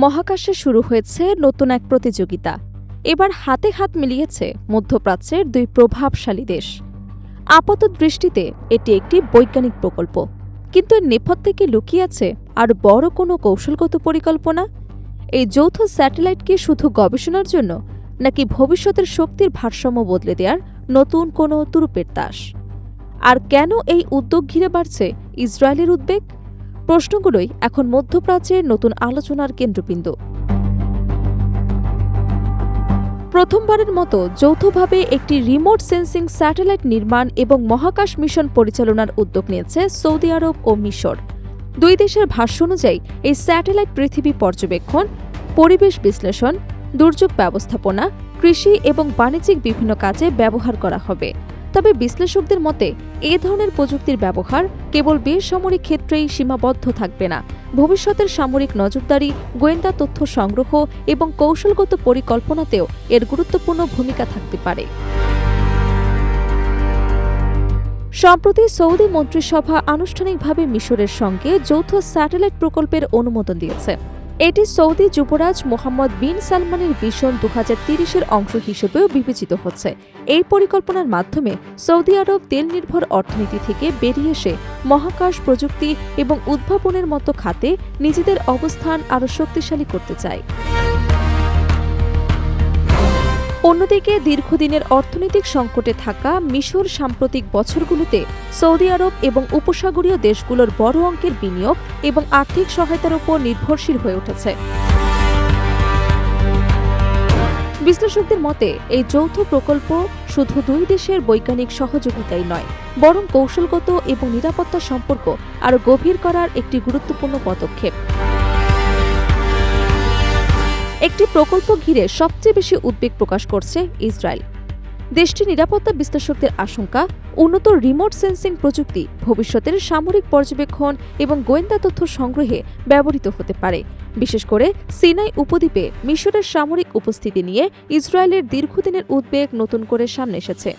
মহাকাশে শুরু হয়েছে নতুন এক প্রতিযোগিতা। এবার হাতে হাত মিলিয়েছে মধ্যপ্রাচ্যের দুই প্রভাবশালী দেশ। আপাত দৃষ্টিতে এটি একটি বৈজ্ঞানিক প্রকল্প, কিন্তু এর নেপথ্যে কি লুকিয়ে আছে আর বড় কোনো কৌশলগত পরিকল্পনা? এই যৌথ স্যাটেলাইট কি শুধু গবেষণার জন্য, নাকি ভবিষ্যতের শক্তির ভারসাম্য বদলে দেওয়ার নতুন কোনো তুরুপের তাস? আর কেন এই উদ্যোগ ঘিরে বাড়ছে ইসরায়েলের উদ্বেগ? প্রশ্নগুলোই এখন মধ্যপ্রাচ্যের নতুন আলোচনার কেন্দ্রবিন্দু। প্রথমবারের মতো যৌথভাবে একটি রিমোট সেন্সিং স্যাটেলাইট নির্মাণ এবং মহাকাশ মিশন পরিচালনার উদ্যোগ নিয়েছে সৌদি আরব ও মিশর। দুই দেশের ভাষ্য অনুযায়ী এই স্যাটেলাইট পৃথিবী পর্যবেক্ষণ, পরিবেশ বিশ্লেষণ, দুর্যোগ ব্যবস্থাপনা, কৃষি এবং বাণিজ্যিক বিভিন্ন কাজে ব্যবহার করা হবে। তবে বিশ্লেষকদের মতে এ ধরনের প্রযুক্তির ব্যবহার কেবল বেসামরিক ক্ষেত্রেই সীমাবদ্ধ থাকবে না। ভবিষ্যতের সামরিক নজরদারি, গোয়েন্দা তথ্য সংগ্রহ এবং কৌশলগত পরিকল্পনাতেও এর গুরুত্বপূর্ণ ভূমিকা থাকতে পারে। সম্প্রতি সৌদি মন্ত্রিসভা আনুষ্ঠানিকভাবে মিশরের সঙ্গে যৌথ স্যাটেলাইট প্রকল্পের অনুমোদন দিয়েছে। এটি সৌদি যুবরাজ মোহাম্মদ বিন সালমানের ভিশন 2030-এর অংশ হিসেবেও বিবেচিত হচ্ছে। এই পরিকল্পনার মাধ্যমে সৌদি আরব তেল নির্ভর অর্থনীতি থেকে বেরিয়ে এসে মহাকাশ প্রযুক্তি এবং উদ্ভাবনের মতো খাতে নিজেদের অবস্থান আরও শক্তিশালী করতে চায়। অন্যদিকে দীর্ঘদিনের অর্থনৈতিক সংকটে থাকা মিশর সাম্প্রতিক বছরগুলোতে সৌদি আরব এবং উপসাগরীয় দেশগুলোর বড় অঙ্কের বিনিয়োগ এবং আর্থিক সহায়তার উপর নির্ভরশীল হয়ে উঠেছে। বিশ্লেষকদের মতে এই যৌথ প্রকল্প শুধু দুই দেশের বৈজ্ঞানিক সহযোগিতাই নয়, বরং কৌশলগত এবং নিরাপত্তা সম্পর্ক আরও গভীর করার একটি গুরুত্বপূর্ণ পদক্ষেপ। একটি প্রকল্প ঘিরে সবচেয়ে বেশি উদ্বেগ প্রকাশ করছে ইসরায়েল। দেশটির নিরাপত্তা বিশ্লেষকদের আশঙ্কা, উন্নত রিমোট সেন্সিং প্রযুক্তি ভবিষ্যতের সামরিক পর্যবেক্ষণ এবং গোয়েন্দা তথ্য সংগ্রহে ব্যবহৃত হতে পারে। বিশেষ করে সিনাই উপদ্বীপে মিশরের সামরিক উপস্থিতি নিয়ে ইসরায়েলের দীর্ঘদিনের উদ্বেগ নতুন করে সামনে এসেছে।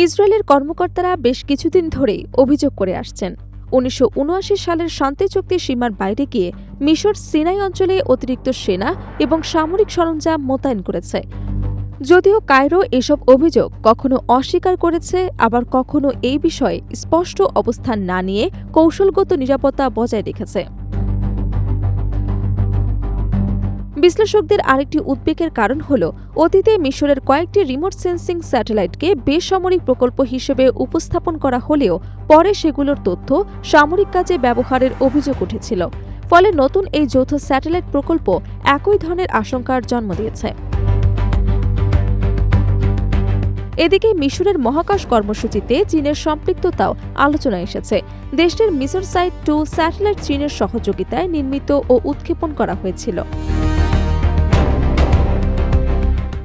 ইসরায়েলের কর্মকর্তারা বেশ কিছুদিন ধরেই অভিযোগ করে আসছেন, 1979 সালের শান্তি চুক্তির সীমার বাইরে গিয়ে মিশর সিনাই অঞ্চলে অতিরিক্ত সেনা এবং সামরিক সরঞ্জাম মোতায়েন করেছে। যদিও কায়রো এসব অভিযোগ কখনো অস্বীকার করেছে, আবার কখনো এই বিষয়ে স্পষ্ট অবস্থান না নিয়ে কৌশলগত নিরাপত্তা বজায় রেখেছে। বিশ্লেষকদের আরেকটি উদ্বেগের কারণ হল, অতীতে মিশরের কয়েকটি রিমোট সেন্সিং স্যাটেলাইটকে বেসামরিক প্রকল্প হিসেবে উপস্থাপন করা হলেও পরে সেগুলোর তথ্য সামরিক কাজে ব্যবহারের অভিযোগ উঠেছিল। ফলে নতুন এই যৌথ স্যাটেলাইট প্রকল্প একই ধরনের আশঙ্কার জন্ম দিয়েছে। এদিকে মিশরের মহাকাশ কর্মসূচিতে চীনের সম্পৃক্ততাও আলোচনায় এসেছে। দেশটির মিসরসাইট 2 স্যাটেলাইট চীনের সহযোগিতায় নির্মিত ও উৎক্ষেপণ করা হয়েছিল।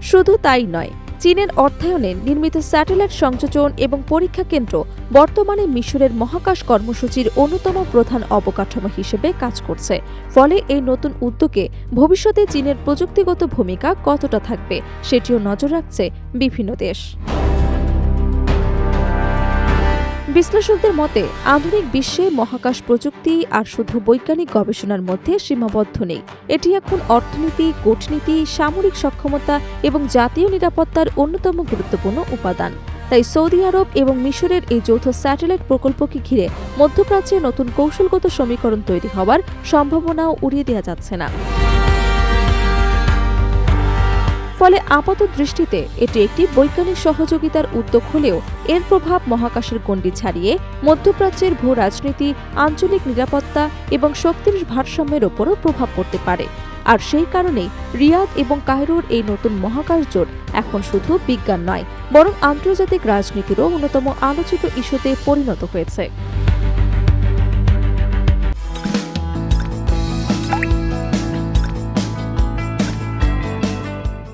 শুধু তাই নয়, চীনের অর্থায়নে নির্মিত স্যাটেলাইট সংযোজন এবং পরীক্ষা কেন্দ্র বর্তমানে মিশরের মহাকাশ কর্মসূচির অন্যতম প্রধান অবকাঠামো হিসেবে কাজ করছে। ফলে এই নতুন উদ্যোগে ভবিষ্যতে চীনের প্রযুক্তিগত ভূমিকা কতটা থাকবে সেটিও নজর রাখছে বিভিন্ন দেশ। বিশ্লেষকদের মতে আধুনিক বিশ্বে মহাকাশ প্রযুক্তি আর শুধু বৈজ্ঞানিক গবেষণার মধ্যে সীমাবদ্ধ নেই। এটি এখন অর্থনীতি, কূটনীতি, সামরিক সক্ষমতা এবং জাতীয় নিরাপত্তার অন্যতম গুরুত্বপূর্ণ উপাদান। তাই সৌদি আরব এবং মিশরের এই যৌথ স্যাটেলাইট প্রকল্পকে ঘিরে মধ্যপ্রাচ্যে নতুন কৌশলগত সমীকরণ তৈরি হওয়ার সম্ভাবনাও উড়িয়ে দেওয়া যাচ্ছে না। ফলে আপাত দৃষ্টিতে এটি একটি বৈজ্ঞানিক সহযোগিতার উদ্যোগ হলেও এর প্রভাব মহাকাশের গণ্ডি ছাড়িয়ে মধ্যপ্রাচ্যের ভূ রাজনীতি, আঞ্চলিক নিরাপত্তা এবং শক্তির ভারসাম্যের ওপরও প্রভাব পড়তে পারে। আর সেই কারণেই রিয়াদ এবং কায়রোর এই নতুন মহাকাশ জোট এখন শুধু বিজ্ঞান নয়, বরং আন্তর্জাতিক রাজনীতিরও অন্যতম আলোচিত ইস্যুতে পরিণত হয়েছে।